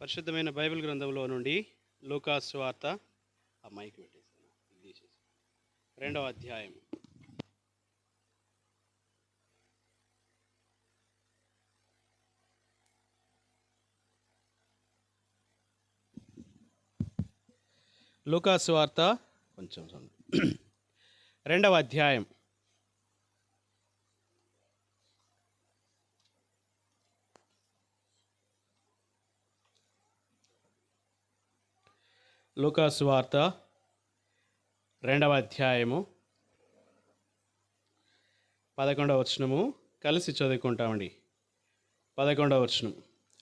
పరిశుద్ధమైన బైబిల్ గ్రంథంలో నుండి లూకా సువార్త ఆ మైక్ పెట్టేసాను ఇది తీసేసి 2వ అధ్యాయం. లూకా సువార్త కొంచెం 2వ అధ్యాయం. లూకా సువార్త 2వ అధ్యాయము 11వ వచనము కలిసి చదువుకుంటామండి. 11వ వచనం.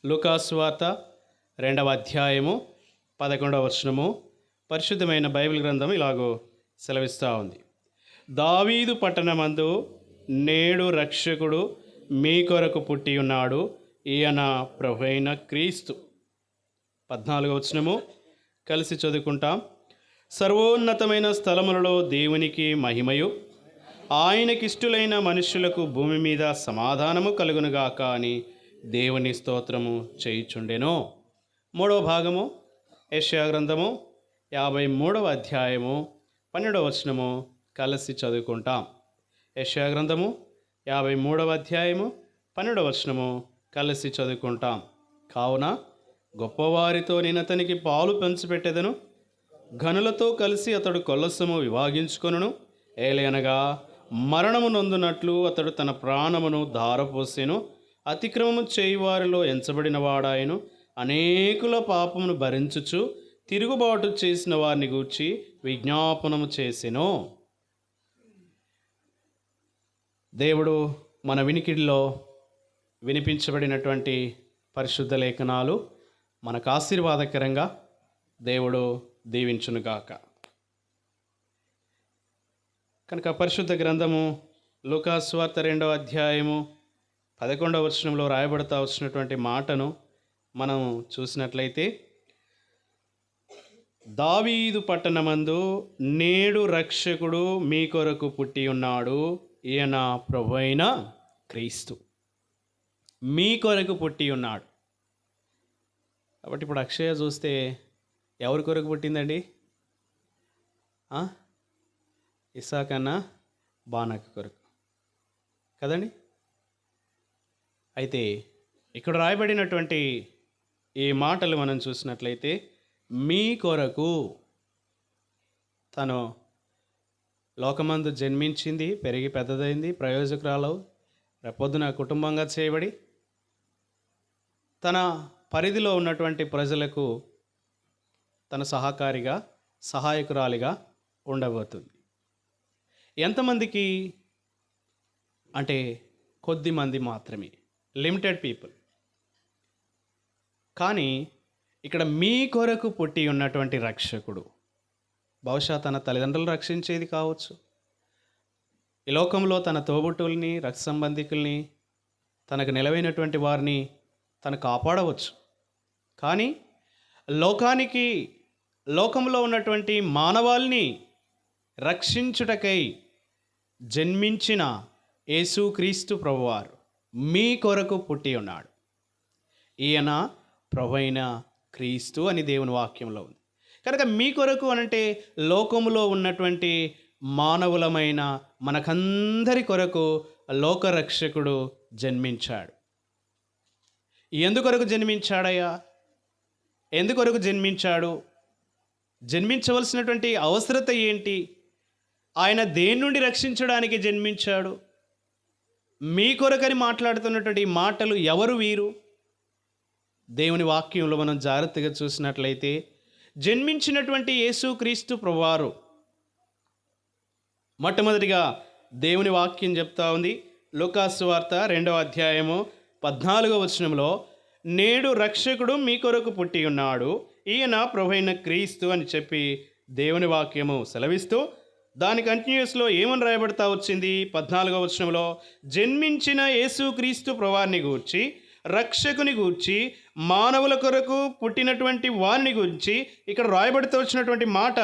లూకా సువార్త 2వ అధ్యాయము 11వ వచనము పరిశుద్ధమైన బైబిల్ గ్రంథం ఇలాగో సెలవిస్తూ ఉంది. దావీదు పట్టణమందు నేడు రక్షకుడు మీ కొరకు పుట్టి ఉన్నాడు, ఈయన ప్రభువైన క్రీస్తు. 14వ వచనము కలిసి చదువుకుంటాం. సర్వోన్నతమైన స్థలములలో దేవునికి మహిమయు, ఆయనకిష్టులైన మనుష్యులకు భూమి మీద సమాధానము కలుగునుగాక అని దేవుని స్తోత్రము చేయుచుండెను. 3వ భాగము యెషయా గ్రంథము 53వ అధ్యాయము 12వ వచనము కలిసి చదువుకుంటాం. యెషయా గ్రంథము 53వ అధ్యాయము 12వ వచనము కలిసి చదువుకుంటాం. కావున గొప్పవారితో నేను అతనికి పాలు పంచిపెట్టెదను, ఘనులతో కలిసి అతడు కొల్లసము విభాగించుకొనును. ఏలయనగా మరణము నొందునట్లు అతడు తన ప్రాణమును ధారపోసెను, అతిక్రమము చేయువారిలో ఎంచబడిన వాడాయను, అనేకుల పాపమును భరించుచు తిరుగుబాటు చేసిన వారిని గూర్చి విజ్ఞాపనము చేసెను. దేవుడు మన వినికిడిలో వినిపించబడినటువంటి పరిశుద్ధ లేఖనాలు మనకు ఆశీర్వాదకరంగా దేవుడు దీవించునుగాక. కనుక పరిశుద్ధ గ్రంథము లూకా సువార్త 2వ అధ్యాయము 11వ వచనంలో రాయబడతా వచ్చినటువంటి మాటను మనం చూసినట్లయితే, దావీదు పట్టణమందు నేడు రక్షకుడు మీ కొరకు పుట్టి ఉన్నాడు, ఈయన ప్రభువైన క్రీస్తు. మీ కొరకు పుట్టి ఉన్నాడు కాబట్టి ఇప్పుడు అక్షయ చూస్తే ఎవరి కొరకు పుట్టిందండి? ఇస్సాకన్నా బానక కొరకు కదండి. అయితే ఇక్కడ రాయబడినటువంటి ఈ మాటలు మనం చూసినట్లయితే, మీ కొరకు తను లోకమందు జన్మించింది, పెరిగి పెద్దదైంది, ప్రయోజకురాలు, రేపొద్దున కుటుంబంగా చేయబడి తన పరిధిలో ఉన్నటువంటి ప్రజలకు తన సహకారిగా, సహాయకురాలిగా ఉండబోతుంది. ఎంతమందికి అంటే కొద్ది మంది మాత్రమే, లిమిటెడ్ పీపుల్. కానీ ఇక్కడ మీ కొరకు పుట్టి ఉన్నటువంటి రక్షకుడు బహుశా తన తల్లిదండ్రులు రక్షించేది కావచ్చు, ఈ లోకంలో తన తోబుట్టుల్ని, రక్త సంబంధికుల్ని, తనకు నిలవైనటువంటి వారిని తను కాపాడవచ్చు. కానీ లోకంలో ఉన్నటువంటి మానవాల్ని రక్షించుటకై జన్మించిన యేసుక్రీస్తు ప్రభువారు మీ కొరకు పుట్టి ఉన్నాడు, ఈయన ప్రభువైన క్రీస్తు అని దేవుని వాక్యంలో ఉంది. కనుక మీ కొరకు అనంటే లోకములో ఉన్నటువంటి మానవులమైన మనకందరి కొరకు లోకరక్షకుడు జన్మించాడు. ఎందుకొరకు జన్మించాడయ్యా? ఎందుకొరకు జన్మించాడు? జన్మించవలసినటువంటి అవసరత ఏంటి? ఆయన దేని నుండి రక్షించడానికి జన్మించాడు? మీ కొరకని మాట్లాడుతున్నటువంటి మాటలు ఎవరు వీరు? దేవుని వాక్యంలో మనం జాగ్రత్తగా చూసినట్లయితే, జన్మించినటువంటి యేసుక్రీస్తు ప్రభువారు మొట్టమొదటిగా దేవుని వాక్యం చెప్తా ఉంది. లూకా సువార్త 2వ అధ్యాయము 14వ వచనంలో, నేడు రక్షకుడు మీ కొరకు పుట్టి ఉన్నాడు, ఈయన ప్రభువైన క్రీస్తు అని చెప్పి దేవుని వాక్యము సెలవిస్తూ, దాని కంటిన్యూస్లో ఏమని రాయబడతా వచ్చింది? 14వ వచనంలో, జన్మించిన యేసుక్రీస్తు ప్రభువారిని గూర్చి, రక్షకుని గూర్చి, మానవుల కొరకు పుట్టినటువంటి వారిని గురించి ఇక్కడ రాయబడుతూ వచ్చినటువంటి మాట,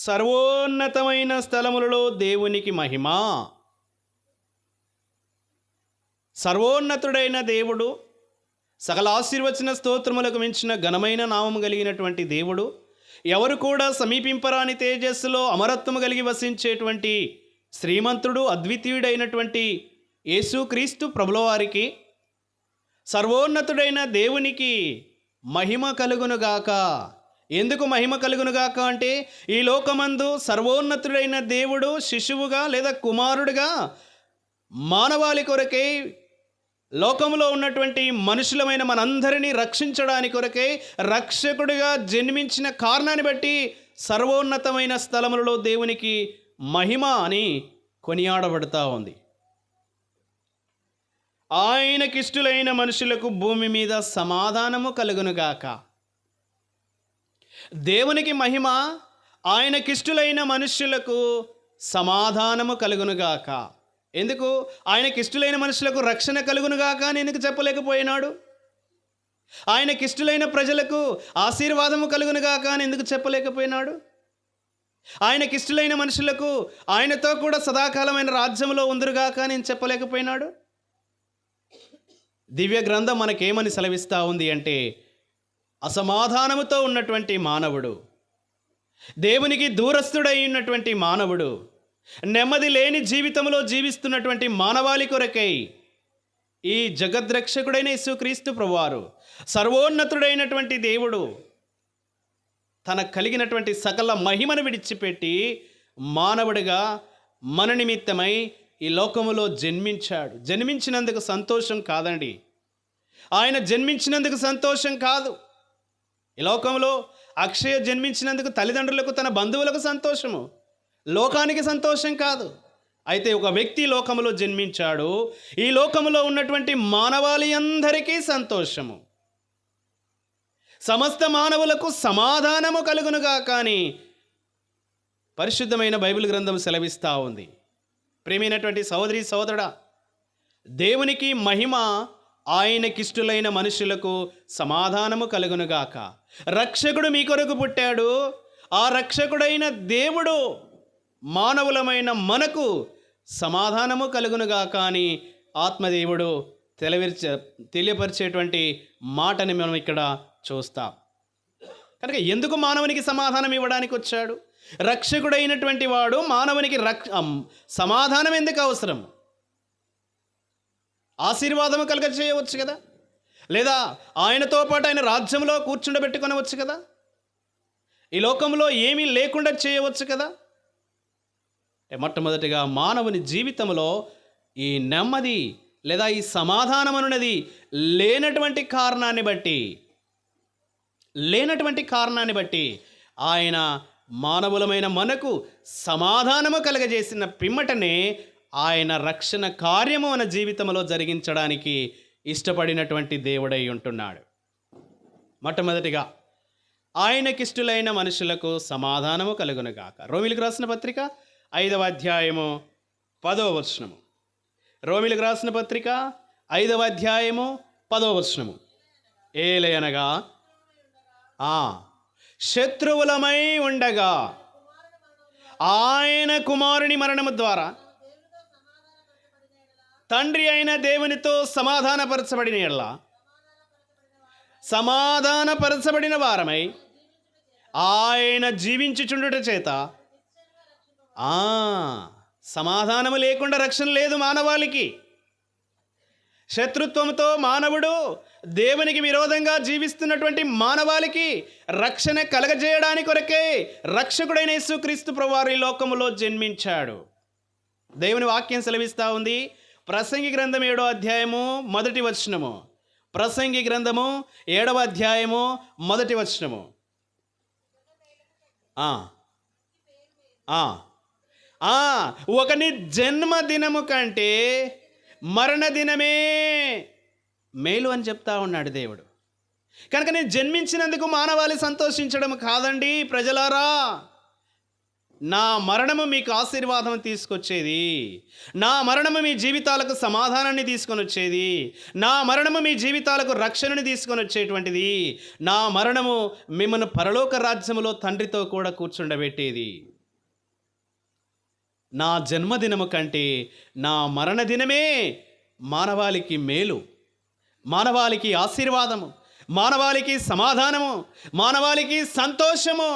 సర్వోన్నతమైన స్థలములలో దేవునికి మహిమ. సర్వోన్నతుడైన దేవుడు, సకల ఆశీర్వచన స్తోత్రములకు మించిన ఘనమైన నామము కలిగినటువంటి దేవుడు, ఎవరు కూడా సమీపింపరాని తేజస్సులో అమరత్వము కలిగి వసించేటువంటి శ్రీమంతుడు, అద్వితీయుడైనటువంటి యేసుక్రీస్తు ప్రభుల వారికి, సర్వోన్నతుడైన దేవునికి మహిమ కలుగునుగాక. ఎందుకు మహిమ కలుగునుగాక అంటే, ఈ లోకమందు సర్వోన్నతుడైన దేవుడు శిశువుగా లేదా కుమారుడుగా మానవాళి కొరకై, లోకంలో ఉన్నటువంటి మనుషులమైన మనందరినీ రక్షించడానికి కొరకై రక్షకుడిగా జన్మించిన కారణాన్ని బట్టి సర్వోన్నతమైన స్థలములలో దేవునికి మహిమ అని కొనియాడబడతా ఉంది. ఆయనకిష్టులైన మనుషులకు భూమి మీద సమాధానము కలుగునుగాక. దేవునికి మహిమ, ఆయనకిష్టులైన మనుష్యులకు సమాధానము కలుగునుగాక. ఎందుకు? ఆయనకిష్టులైన మనుషులకు రక్షణ కలుగునుగాక అని ఎందుకు చెప్పలేకపోయినాడు? ఆయనకిష్టులైన ప్రజలకు ఆశీర్వాదము కలుగునుగాక అని ఎందుకు చెప్పలేకపోయినాడు? ఆయనకిష్టులైన మనుషులకు ఆయనతో కూడా సదాకాలమైన రాజ్యంలో ఉందరుగాక అని చెప్పలేకపోయినాడు? దివ్య గ్రంథం మనకేమని సెలవిస్తూ ఉంది అంటే, అసమాధానముతో ఉన్నటువంటి మానవుడు, దేవునికి దూరస్థుడై ఉన్నటువంటి మానవుడు, నెమ్మది లేని జీవితంలో జీవిస్తున్నటువంటి మానవాళి కొరకై ఈ జగద్రక్షకుడైన యేసుక్రీస్తు ప్రభువారు, సర్వోన్నతుడైనటువంటి దేవుడు తన కలిగినటువంటి సకల మహిమను విడిచిపెట్టి మానవుడిగా మన నిమిత్తమై ఈ లోకములో జన్మించాడు. జన్మించినందుకు సంతోషం కాదండి, ఆయన జన్మించినందుకు సంతోషం కాదు. ఈ లోకంలో అక్షయ జన్మించినందుకు తల్లిదండ్రులకు, తన బంధువులకు సంతోషము, లోకానికి సంతోషం కాదు. అయితే ఒక వ్యక్తి లోకములో జన్మించాడు, ఈ లోకములో ఉన్నటువంటి మానవాళి అందరికీ సంతోషము, సమస్త మానవులకు సమాధానము కలుగునుగా కానీ పరిశుద్ధమైన బైబిల్ గ్రంథం సెలవిస్తూ ఉంది. ప్రియమైనటువంటి సహోదరి సహోదరుడా, దేవునికి మహిమ, ఆయనకిష్టులైన మనుషులకు సమాధానము కలుగునుగాక. రక్షకుడు మీ కొరకు పుట్టాడు. ఆ రక్షకుడైన దేవుడు మానవులమైన మనకు సమాధానము కలుగునుగాక అని ఆత్మదేవుడు తెలియపరిచేటువంటి మాటని మనం ఇక్కడ చూస్తాం. కనుక ఎందుకు మానవునికి సమాధానం ఇవ్వడానికి వచ్చాడు? రక్షకుడైనటువంటి వాడు మానవునికి సమాధానం ఎందుకు అవసరం? ఆశీర్వాదము కలుగ చేయవచ్చు కదా, లేదా ఆయనతో పాటు ఆయన రాజ్యంలో కూర్చుండబెట్టుకొనవచ్చు కదా, ఈ లోకంలో ఏమీ లేకుండా చేయవచ్చు కదా. మొట్టమొదటిగా మానవుని జీవితంలో ఈ నెమ్మది లేదా ఈ సమాధానం అన్నది లేనటువంటి కారణాన్ని బట్టి ఆయన మానవులమైన మనకు సమాధానము కలగజేసిన పిమ్మటనే ఆయన రక్షణ కార్యము మన జీవితంలో జరిగించడానికి ఇష్టపడినటువంటి దేవుడై ఉంటున్నాడు. మొట్టమొదటిగా ఆయనకిష్టులైన మనుషులకు సమాధానము కలుగునుగాక. రోమిలకు రాసిన పత్రిక 5వ అధ్యాయము 10వ వచనము. రోమిలకు రాసిన పత్రిక 5వ అధ్యాయము 10వ వచనము. ఏలయనగా శత్రువులమై ఉండగా ఆయన కుమారుని మరణము ద్వారా తండ్రి అయిన దేవునితో సమాధానపరచబడిన వారమై ఆయన జీవించుచుండుట చేత సమాధానము లేకుండా రక్షణ లేదు మానవాళికి. శత్రుత్వంతో మానవుడు దేవునికి విరోధంగా జీవిస్తున్నటువంటి మానవాళికి రక్షణ కలగజేయడానికి కొరకే రక్షకుడైన యేసుక్రీస్తు ప్రభువారు ఈ లోకములో జన్మించాడు. దేవుని వాక్యం సెలవిస్తూ ఉంది. ప్రసంగి గ్రంథం 7వ అధ్యాయము 1వ వచనము. ప్రసంగి గ్రంథము 7వ అధ్యాయము 1వ వచనము. ఒకని జన్మదినము కంటే మరణదినమే మేలు అని చెప్తా ఉన్నాడు దేవుడు. కనుక నేను జన్మించినందుకు మానవాళి సంతోషించడం కాదండి ప్రజలారా. నా మరణము మీకు ఆశీర్వాదం తీసుకొచ్చేది, నా మరణము మీ జీవితాలకు సమాధానాన్ని తీసుకొని వచ్చేది, నా మరణము మీ జీవితాలకు రక్షణని తీసుకొని వచ్చేటువంటిది, నా మరణము మిమ్మల్ని పరలోక రాజ్యములో తండ్రితో కూడా కూర్చుండబెట్టేది. నా జన్మదినము కంటే నా మరణదినమే మానవాళికి మేలు. మానవాళికి ఆశీర్వాదము, మానవాళికి సమాధానము, మానవాళికి సంతోషము.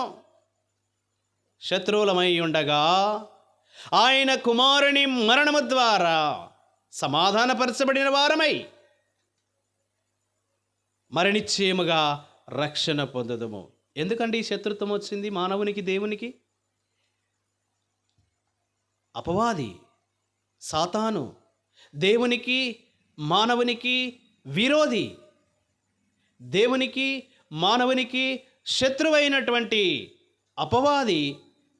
శత్రువులమై ఉండగా ఆయన కుమారుని మరణము ద్వారా సమాధానపరచబడిన వారమై మరణిశ్చయముగా రక్షణ పొందుదుము. ఎందుకండి ఈ శత్రుత్వం వచ్చింది మానవునికి దేవునికి? అపవాది సాతాను దేవునికి మానవునికి విరోధి, దేవునికి మానవునికి శత్రువైనటువంటి అపవాది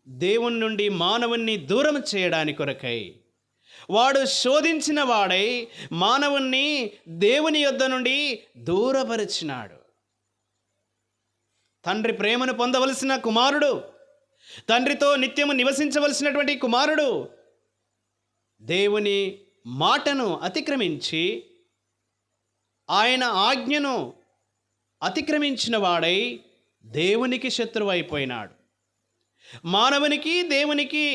దేవుని నుండి మానవుణ్ణి దూరం చేయడానికి కొరకై వాడు శోధించిన వాడై మానవుణ్ణి దేవుని యొద్ద నుండి దూరపరిచినాడు. తండ్రి ప్రేమను పొందవలసిన కుమారుడు, తండ్రితో నిత్యము నివసించవలసినటువంటి కుమారుడు దేవుని మాటను అతిక్రమించి ఆయన ఆజ్ఞను అతిక్రమించిన వాడై దేవునికి శత్రువు అయిపోయినాడు. మానవునికి దేవునికి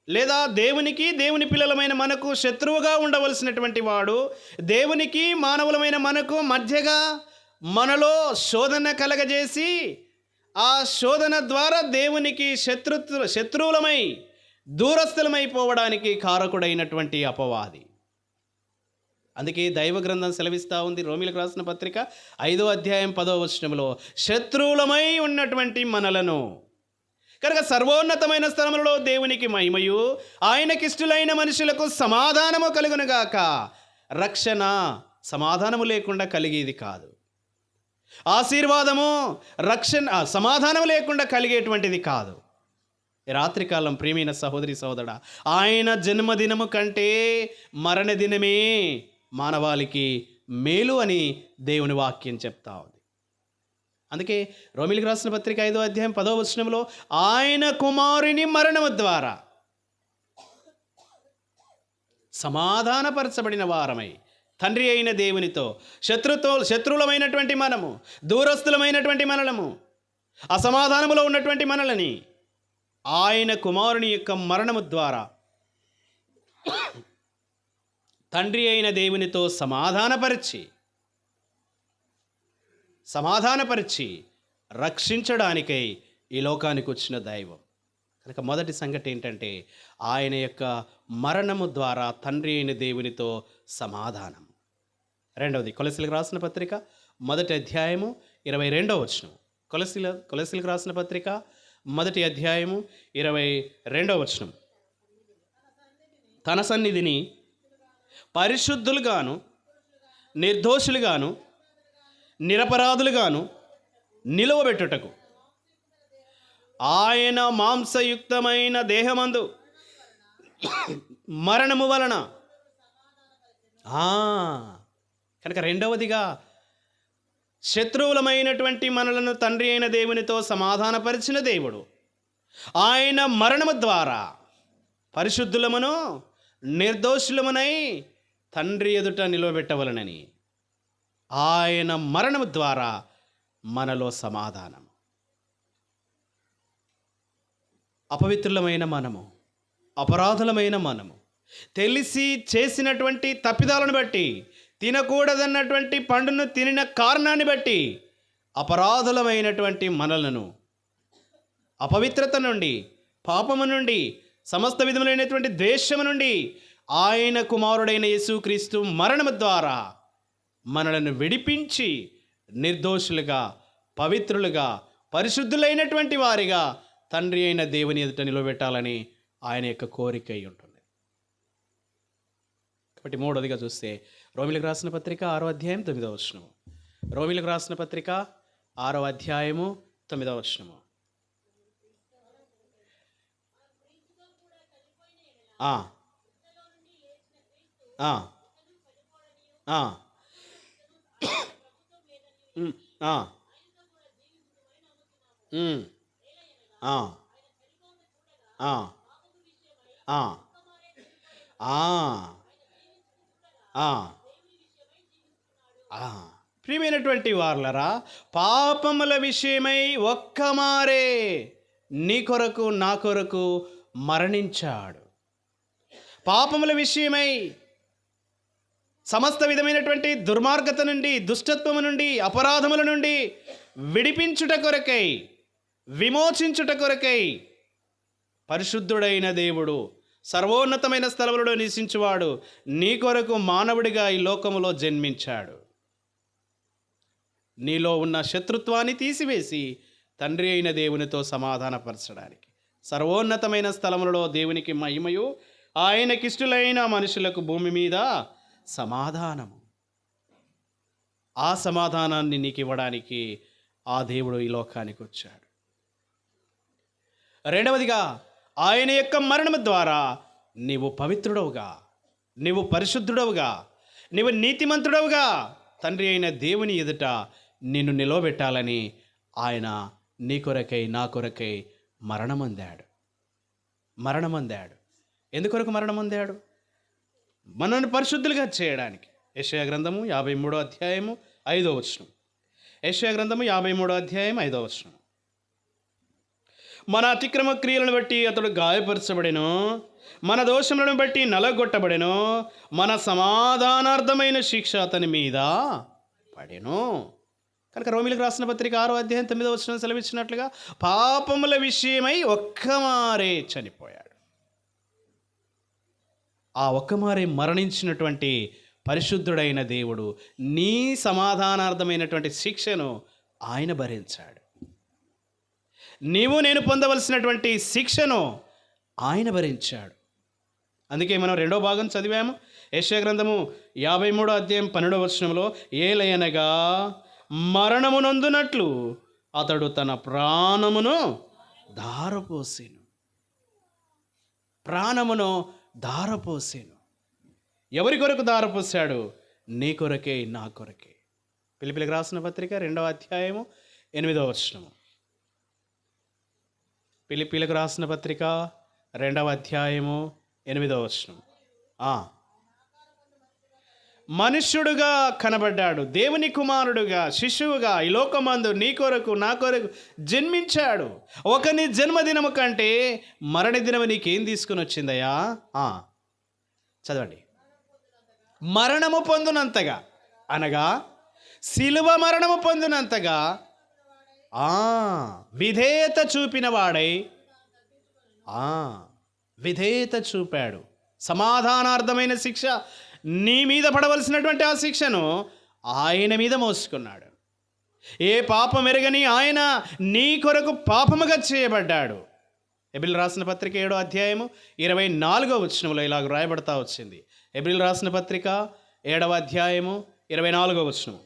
లేదా దేవునికి దేవుని పిల్లలమైన మనకు శత్రువుగా ఉండవలసినటువంటి వాడు దేవునికి మానవులమైన మనకు మధ్యగా మనలో శోధన కలగజేసి ఆ శోధన ద్వారా దేవునికి శత్రువులమై దూరస్థులమైపోవడానికి కారకుడైనటువంటి అపవాది. అందుకే దైవ గ్రంథం సెలవిస్తూ ఉంది, రోమీలకు రాసిన పత్రిక 5వ అధ్యాయం 10వ వచనంలో, శత్రువులమై ఉన్నటువంటి మనలను. కనుక సర్వోన్నతమైన స్థలములలో దేవునికి మహిమయు ఆయనకిష్టులైన మనుషులకు సమాధానము కలుగునుగాక. రక్షణ సమాధానము లేకుండా కలిగేది కాదు. ఆశీర్వాదము రక్షణ సమాధానం లేకుండా కలిగేటువంటిది కాదు. రాత్రికాలం ప్రియమైన సహోదరి సహోదరుడా, ఆయన జన్మదినము కంటే మరణ దినమే మానవాళికి మేలు అని దేవుని వాక్యం చెప్తా ఉంది. అందుకే రోమీలకు రాసిన పత్రిక 5వ అధ్యాయం 10వ వచనంలో ఆయన కుమారుని మరణము ద్వారా సమాధానపరచబడిన వారమై తండ్రి అయిన దేవునితో శత్రువులమైనటువంటి మనము, దూరస్థులమైనటువంటి మనలము, అసమాధానములో ఉన్నటువంటి మనలని ఆయన కుమారుని యొక్క మరణము ద్వారా తండ్రి అయిన దేవునితో సమాధానపరిచి రక్షించడానికై ఈ లోకానికి వచ్చిన దైవం. కనుక మొదటి సంగతి ఏంటంటే ఆయన యొక్క మరణము ద్వారా తండ్రి అయిన దేవునితో సమాధానం. రెండవది కొలసీలకు రాసిన పత్రిక 1వ అధ్యాయము 22వ వచనం. కొలసీలకు రాసిన పత్రిక 1వ అధ్యాయము 22వ వచనం. తన సన్నిధిని పరిశుద్ధులుగాను నిర్దోషులుగాను నిరపరాధులుగాను నిలువబెట్టుటకు ఆయన మాంసయుక్తమైన దేహమందు మరణము వలన కనుక రెండవదిగా శత్రువులమైనటువంటి మనలను తండ్రి అయిన దేవునితో సమాధానపరిచిన దేవుడు ఆయన మరణము ద్వారా పరిశుద్ధులమును నిర్దోషులమునై తండ్రి ఎదుట నిలవబెట్టవలనని ఆయన మరణము ద్వారా మనలో సమాధానం. అపవిత్రులమైన మనము, అపరాధులమైన మనము తెలిసి చేసినటువంటి తప్పిదాలను బట్టి, తినకూడదన్నటువంటి పండును తినిన కారణాన్ని బట్టి అపరాధులమైనటువంటి మనలను అపవిత్రత నుండి, పాపము నుండి, సమస్త విధములైనటువంటి ద్వేషము నుండి ఆయన కుమారుడైన యేసుక్రీస్తు మరణము ద్వారా మనలను విడిపించి నిర్దోషులుగా, పవిత్రులుగా, పరిశుద్ధులైనటువంటి వారిగా తండ్రి అయిన దేవుని ఎదుట నిలబెట్టాలని ఆయన యొక్క కోరిక అయి ఉంటుంది. కాబట్టి మూడవదిగా చూస్తే రోమీలకు రాసిన పత్రిక 6వ అధ్యాయం 9వ వచనం. రోమీలకు రాసిన పత్రిక 6వ అధ్యాయము 9వ వచనము. ప్రియమైనటువంటి వారలరా, పాపముల విషయమై ఒక్కమారే నీ కొరకు నా కొరకు మరణించాడు. పాపముల విషయమై సమస్త విధమైనటువంటి దుర్మార్గత నుండి, దుష్టత్వము నుండి, అపరాధముల నుండి విడిపించుట కొరకై, విమోచించుట కొరకై పరిశుద్ధుడైన దేవుడు, సర్వోన్నతమైన స్థలములలో నివసించువాడు నీ కొరకు మానవుడిగా ఈ లోకములో జన్మించాడు. నీలో ఉన్న శత్రుత్వాన్ని తీసివేసి తండ్రి అయిన దేవునితో సమాధానపరచడానికి, సర్వోన్నతమైన స్థలములలో దేవునికి మహిమయు, ఆయనకిష్టులైన మనుషులకు భూమి మీద సమాధానము. ఆ సమాధానాన్ని నీకు ఇవ్వడానికి ఆ దేవుడు ఈ లోకానికి వచ్చాడు. రెండవదిగా, ఆయన యొక్క మరణము ద్వారా నీవు పవిత్రుడవుగా, నీవు పరిశుద్ధుడవుగా, నీవు నీతిమంతుడవుగా తండ్రి అయిన దేవుని ఎదుట నిన్ను నిలవబెట్టాలని ఆయన నీ కొరకై, నా కొరకై మరణమొందాడు. ఎందుకొరకు మరణమొందాడు? మనల్ని పరిశుద్ధులుగా చేయడానికి. యెషయా గ్రంథము 53వ అధ్యాయము 5వ వచనం. యెషయా గ్రంథము 53వ అధ్యాయం 5వ వచనం. మన అతిక్రమ క్రియలను బట్టి అతడు గాయపరచబడెను, మన దోషములను బట్టి నలగొట్టబడెను, మన సమాధానార్థమైన శిక్ష అతని మీద పడెను. కనుక రోమీయులకు రాసిన పత్రిక 6వ అధ్యాయం 9వ వచనం సెలవిచ్చినట్లుగా పాపముల విషయమై ఒక్కమారే చనిపోయాడు. ఆ ఒక్కమారే మరణించినటువంటి పరిశుద్ధుడైన దేవుడు నీ సమాధానార్థమైనటువంటి శిక్షను ఆయన భరించాడు. నీవు నేను పొందవలసినటువంటి శిక్షను ఆయన భరించాడు. అందుకే మనం రెండో భాగం చదివాము. యెషయా గ్రంథము 53వ అధ్యాయం 12వ వచనంలో, ఏలయనగా మరణమునందునట్లు అతడు తన ప్రాణమును ధారపోసెను. ఎవరి కొరకు ధారపోసాడు? నీ కొరకే, నా కొరకే. ఫిలిప్పీయులకు రాసిన పత్రిక 2వ అధ్యాయము 8వ వచనము. ఫిలిప్పీయులకు రాసిన పత్రిక 2వ అధ్యాయము 8వ వచనం. మనుష్యుడుగా కనబడ్డాడు, దేవుని కుమారుడుగా, శిశువుగా ఈ లోకమందు నీ కొరకు, నా కొరకు జన్మించాడు. ఒకని జన్మదినము కంటే మరణ దినము నీకేం తీసుకుని వచ్చిందయ్యా? చదవండి. మరణము పొందునంతగా, అనగా శిలువ మరణము పొందునంతగా విధేయత చూపిన వాడై, విధేయత చూపాడు. సమాధానార్థమైన శిక్ష, నీ మీద పడవలసినటువంటి ఆ శిక్షను ఆయన మీద మోసుకున్నాడు. ఏ పాపం ఎరగని ఆయన నీ కొరకు పాపముగా చేయబడ్డాడు. హెబ్రీయులకు రాసిన పత్రిక 7వ అధ్యాయము 24వ వచనంలో ఇలాగ రాయబడతా వచ్చింది. హెబ్రీయులకు రాసిన పత్రిక 7వ అధ్యాయము 24వ వచనం.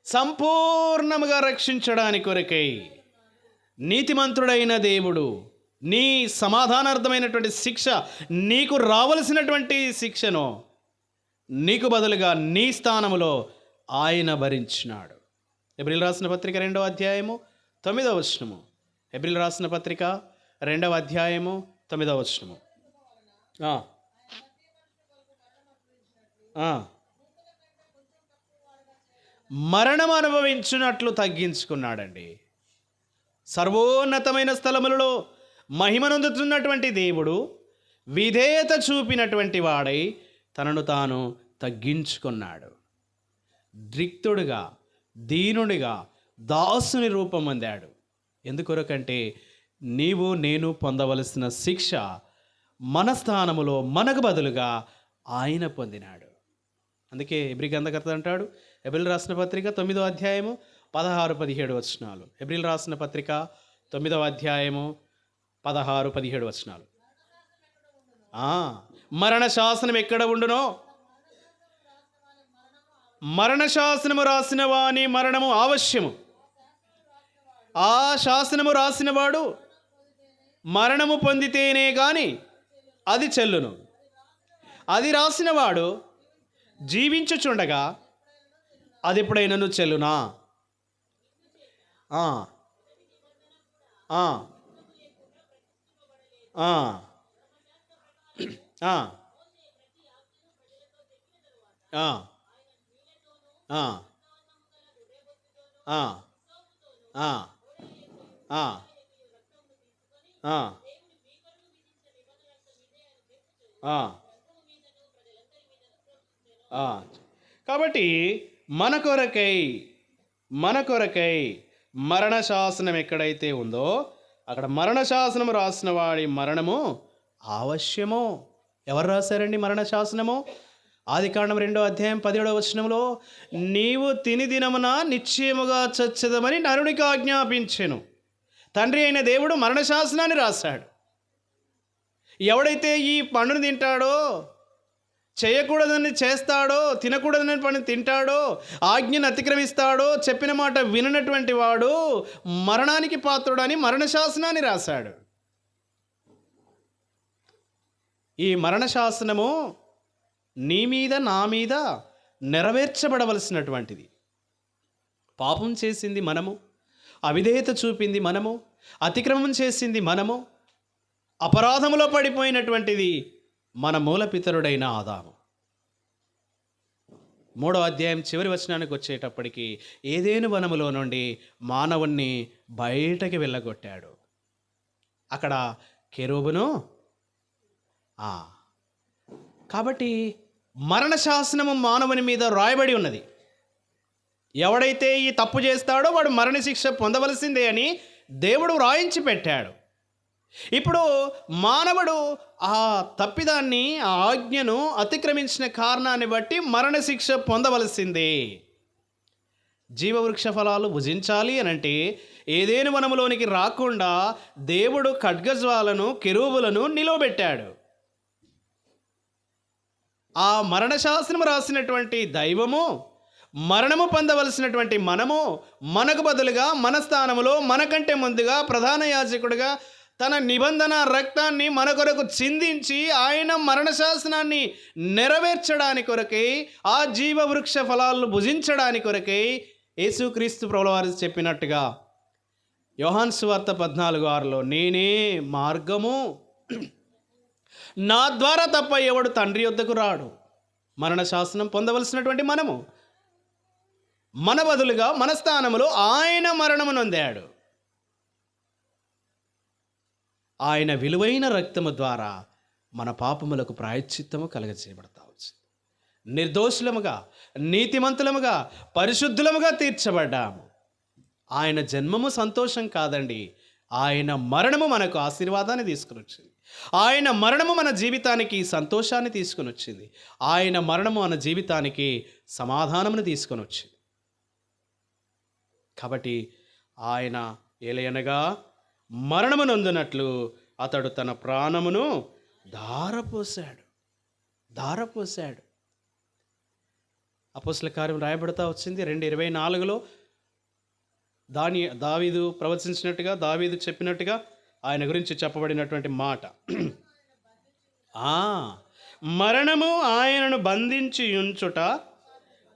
సంపూర్ణముగా రక్షించడానికి కొరకై నీతిమంతుడైన దేవుడు నీ సమాధానార్థమైనటువంటి శిక్ష, నీకు రావలసినటువంటి శిక్షను నీకు బదులుగా నీ స్థానములో ఆయన భరించినాడు. హెబ్రీయులకు రాసిన పత్రిక 2వ అధ్యాయము 9వ వచనము. హెబ్రీయులకు రాసిన పత్రిక 2వ అధ్యాయము 9వ వచనము. మరణం అనుభవించినట్లు తగ్గించుకున్నాడండి. సర్వోన్నతమైన స్థలములలో మహిమనొందుతున్నటువంటి దేవుడు విధేయత చూపినటువంటి వాడై తనను తాను తగ్గించుకున్నాడు. రిక్తుడుగా, దీనుడిగా, దాసుని రూపం పొందాడు. ఎందుకొరకంటే నీవు నేను పొందవలసిన శిక్ష మన స్థానములో మనకు బదులుగా ఆయన పొందినాడు. అందుకే హెబ్రీ గ్రంథకర్త అంటాడు, హెబ్రీయులకు రాసిన పత్రిక 9వ అధ్యాయము 16-17 వచనాలు. హెబ్రీయులకు రాసిన పత్రిక 9వ అధ్యాయము 16-17 వచనాలు. మరణ శాసనం ఎక్కడ ఉండునో, మరణ శాసనము రాసిన వాని మరణము అవశ్యము. ఆ శాసనము రాసినవాడు మరణము పొందితేనే గాని అది చెల్లును. అది రాసినవాడు జీవించుచుండగా అది ఎప్పుడైనాను చెల్లునా? ఆ, ఆ, ఆ, ఆ, ఆ, ఆ, ఆ. కాబట్టి మన కొరకై మన కొరకై మరణ శాసనం ఎక్కడైతే ఉందో అక్కడ మరణ శాసనము రాసిన వాడి మరణము అవశ్యము. ఎవరు రాశారండి మరణ శాసనము? ఆదికాండం 2వ అధ్యాయం 17వ వచనంలో, నీవు తిని దినమున నిశ్చయముగా చచ్చదమని నరునికి ఆజ్ఞాపించెను. తండ్రి అయిన దేవుడు మరణ శాసనాన్ని రాశాడు. ఎవడైతే ఈ పండును తింటాడో, చేయకూడదని చేస్తాడో, తినకూడదని పని తింటాడో, ఆజ్ఞను అతిక్రమిస్తాడో, చెప్పిన మాట విననటువంటి వాడు మరణానికి పాత్రుడని మరణ శాసనాన్ని రాశాడు. ఈ మరణ శాసనము నీ మీద నా మీద నెరవేర్చబడవలసినటువంటిది. పాపం చేసింది మనము, అవిధేయత చూపింది మనము, అతిక్రమం చేసింది మనము, అపరాధములో పడిపోయినటువంటిది మన మూలపితరుడైన ఆదాము. 3వ అధ్యాయం చివరి వచనానికి వచ్చేటప్పటికి ఏదేను వనములో నుండి మానవుణ్ణి బయటకి వెళ్ళగొట్టాడు. అక్కడ కెరూబును కాబట్టి మరణ శాసనము మానవుని మీద రాయబడి ఉన్నది. ఎవడైతే ఈ తప్పు చేస్తాడో వాడు మరణశిక్ష పొందవలసిందే అని దేవుడు రాయించి పెట్టాడు. ఇప్పుడు మానవుడు ఆ తప్పిదాన్ని, ఆ ఆజ్ఞను అతిక్రమించిన కారణాన్ని బట్టి మరణశిక్ష పొందవలసిందే. జీవవృక్ష ఫలాలు భుజించాలి అనంటే ఏదేను వనములోనికి రాకుండా దేవుడు ఖడ్గజ్వాలను, కెరూబులను నిలువబెట్టాడు. ఆ మరణ శాసనము రాసినటువంటి దైవము, మరణము పొందవలసినటువంటి మనము, మనకు బదులుగా మన స్థానములో మనకంటే ముందుగా ప్రధాన యాజకుడిగా తన నిబంధన రక్తాన్ని మన కొరకు చిందించి ఆయన మరణ శాసనాన్ని నెరవేర్చడానికి కొరకై, ఆ జీవవృక్ష ఫలాలను భుజించడానికి కొరకై యేసుక్రీస్తు ప్రభువారు చెప్పినట్టుగా యోహాను సువార్త 14:6లో, నేనే మార్గము, నా ద్వారా తప్ప ఎవడు తండ్రి యొద్దకు రాడు. మరణ శాసనం పొందవలసినటువంటి మనము, మన బదులుగా మన స్థానంలో ఆయన మరణము నొందాడు. ఆయన విలువైన రక్తము ద్వారా మన పాపములకు ప్రాయశ్చిత్తము కలగజేయబడతా వచ్చింది. నిర్దోషులముగా, నీతిమంతులముగా, పరిశుద్ధులముగా తీర్చబడ్డాము. ఆయన జన్మము సంతోషం కాదండి, ఆయన మరణము మనకు ఆశీర్వాదాన్ని తీసుకుని వచ్చింది. ఆయన మరణము మన జీవితానికి సంతోషాన్ని తీసుకుని వచ్చింది. ఆయన మరణము మన జీవితానికి సమాధానమును తీసుకొని వచ్చింది. కాబట్టి ఆయన ఏలయనగా మరణము నొందినట్లు అతడు తన ప్రాణమును ధారపోశాడు. అపోస్తల కార్యం రాయబడతా వచ్చింది 2:24లో. దావీదు ప్రవచించినట్టుగా, దావీదు చెప్పినట్టుగా ఆయన గురించి చెప్పబడినటువంటి మాట, మరణము ఆయనను బంధించి ఉంచుట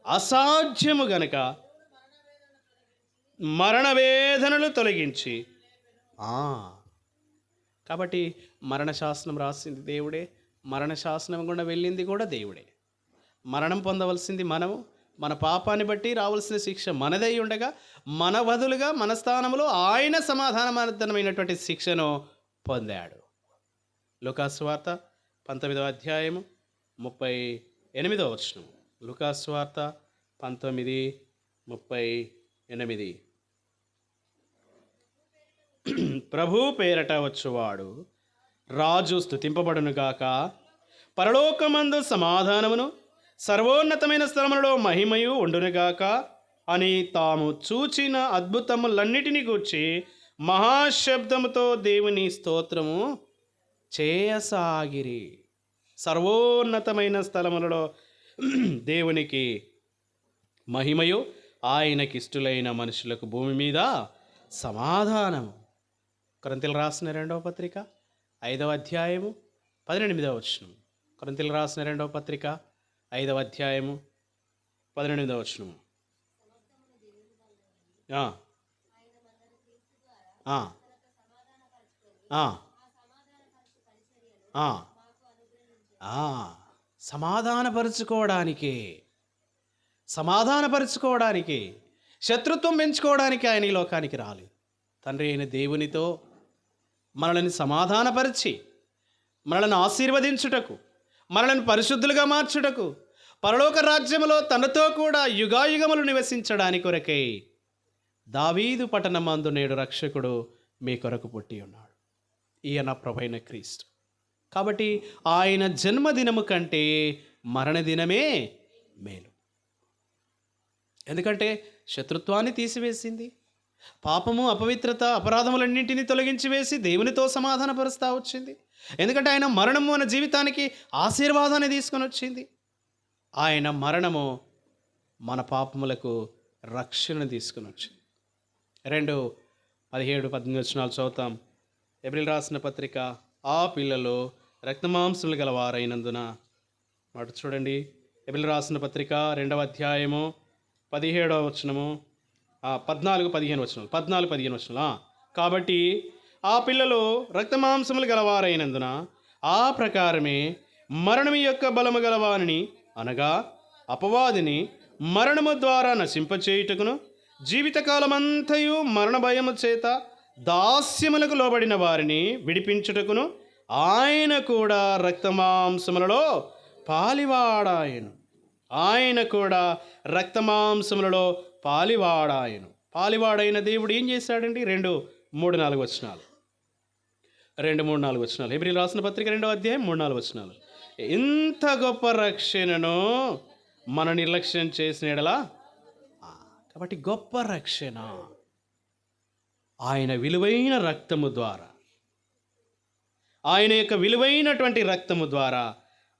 అసాధ్యము గనుక మరణ వేదనలు తొలగించి. కాబట్టి మరణ శాసనం రాసింది దేవుడే, మరణ శాసనం గుండా వెళ్ళింది కూడా దేవుడే. మరణం పొందవలసింది మనము, మన పాపాన్ని బట్టి రావాల్సిన శిక్ష మనదై ఉండగా మన బదులుగా మన స్థానంలో ఆయన సమాధానమైనటువంటి శిక్షను పొందాడు. లూకాసు వార్త 19:38. లూకాసు వార్త 19:38. ప్రభు పేరట వచ్చువాడు రాజు స్తుతింపబడునుగాక, పరలోకమందు సమాధానమును, సర్వోన్నతమైన స్థలములలో మహిమయు ఉండునుగాక అని తాము చూచిన అద్భుతములన్నిటినీ గూర్చి మహాశబ్దముతో దేవుని స్తోత్రము చేయసాగిరి. సర్వోన్నతమైన స్థలములలో దేవునికి మహిమయు, ఆయనకిష్టులైన మనుషులకు భూమి మీద సమాధానము. కొరింథీయులకు రాసిన 2వ పత్రిక 5వ అధ్యాయము 18వ వచనం. కొరింథీయులకు రాసిన 2వ పత్రిక 5వ అధ్యాయము 18వ వచనం. సమాధానపరుచుకోవడానికి సమాధానపరుచుకోవడానికి, శత్రుత్వం పెంచుకోవడానికి ఆయన ఈ లోకానికి రాలేదు. తండ్రి అయిన దేవునితో మనల్ని సమాధానపరిచి, మనల్ని ఆశీర్వదించుటకు, మనల్ని పరిశుద్ధులుగా మార్చుటకు, పరలోక రాజ్యములో తనతో కూడా యుగాయుగములు నివసించడానికి కొరకై దావీదు పట్టణమందు నేడు రక్షకుడు మీ కొరకు పుట్టి ఉన్నాడు. ఈయన ప్రభువైన క్రీస్తు. కాబట్టి ఆయన జన్మదినము కంటే మరణదినమే మేలు. ఎందుకంటే శత్రుత్వాన్ని తీసివేసింది, పాపము, అపవిత్రత, అపరాధములన్నింటినీ తొలగించి వేసి దేవునితో సమాధానపరుస్తూ వచ్చింది. ఎందుకంటే ఆయన మరణము మన జీవితానికి ఆశీర్వాదాన్ని తీసుకొని వచ్చింది. ఆయన మరణము మన పాపములకు రక్షణ తీసుకుని వచ్చింది. 2:17-18 చదువుతాం. ఎబ్రిల్ రాసిన పత్రిక, ఆ పిల్లలు రక్తమాంసములు గలవారైనందున. మాట చూడండి, ఎబ్రిల్ రాసిన పత్రిక 2వ అధ్యాయము 17వ వచనము, 14-15 వచనాలు. కాబట్టి ఆ పిల్లలు రక్తమాంసములు గలవారైనందున ఆ ప్రకారమే మరణము యొక్క బలము గలవానిని, అనగా అపవాదిని మరణము ద్వారా నశింపచేయుటకును, జీవితకాలమంతయు మరణ భయము చేత దాస్యములకు లోబడిన వారిని విడిపించుటకును ఆయన కూడా రక్తమాంసములలో పాలివాడాయను. ఆయన కూడా రక్తమాంసములలో పాలివాడాయను. పాలివాడైన దేవుడు ఏం చేశాడండి? 2-3-4 వచనాలు. 2-3-4 వచనాలు. ఎబ్రిల్ రాసిన పత్రిక 2వ అధ్యాయం 3-4 వచనాలు. ఇంత గొప్ప రక్షణను మన నిర్లక్ష్యం చేసిన ఎడలా, కాబట్టి గొప్ప రక్షణ ఆయన విలువైన రక్తము ద్వారా, ఆయన యొక్క విలువైనటువంటి రక్తము ద్వారా,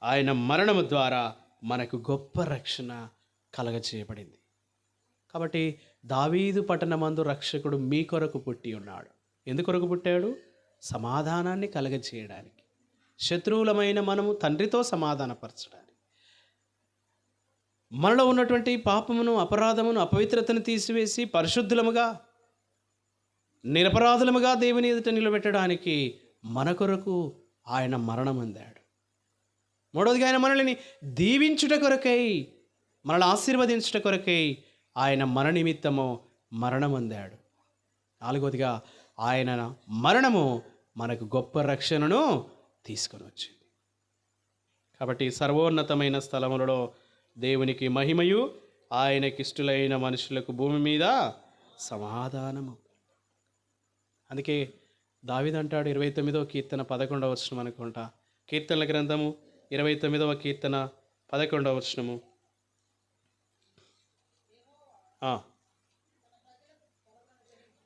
ఆయన మరణము ద్వారా మనకు గొప్ప రక్షణ కలగచేయబడింది. కాబట్టి దావీదు పట్టణమందు రక్షకుడు మీ కొరకు పుట్టి ఉన్నాడు. ఎందుకొరకు పుట్టాడు? సమాధానాన్ని కలగచేయడానికి, శత్రువులమైన మనము తండ్రితో సమాధానపరచడానికి, మనలో ఉన్నటువంటి పాపమును, అపరాధమును, అపవిత్రతను తీసివేసి పరిశుద్ధులముగా, నిరపరాధులముగా దేవుని ఎదుట నిలబెట్టడానికి మన కొరకు ఆయన మరణం అందాడు. మూడవదిగా ఆయన మనల్ని దీవించుట కొరకై, మనల్ని ఆశీర్వదించుట కొరకై ఆయన మన నిమిత్తము మరణం అందాడు. నాలుగవదిగా ఆయన మరణము మనకు గొప్ప రక్షణను తీసుకొని వచ్చింది. కాబట్టి సర్వోన్నతమైన స్థలములలో దేవునికి మహిమయు, ఆయనకిష్టులైన మనుషులకు భూమి మీద సమాధానము. అందుకే దావీదు అంటాడు 29వ కీర్తన 11వ వచనం అనుకుంటా, కీర్తనల గ్రంథము 29వ కీర్తన 11వ వచనము.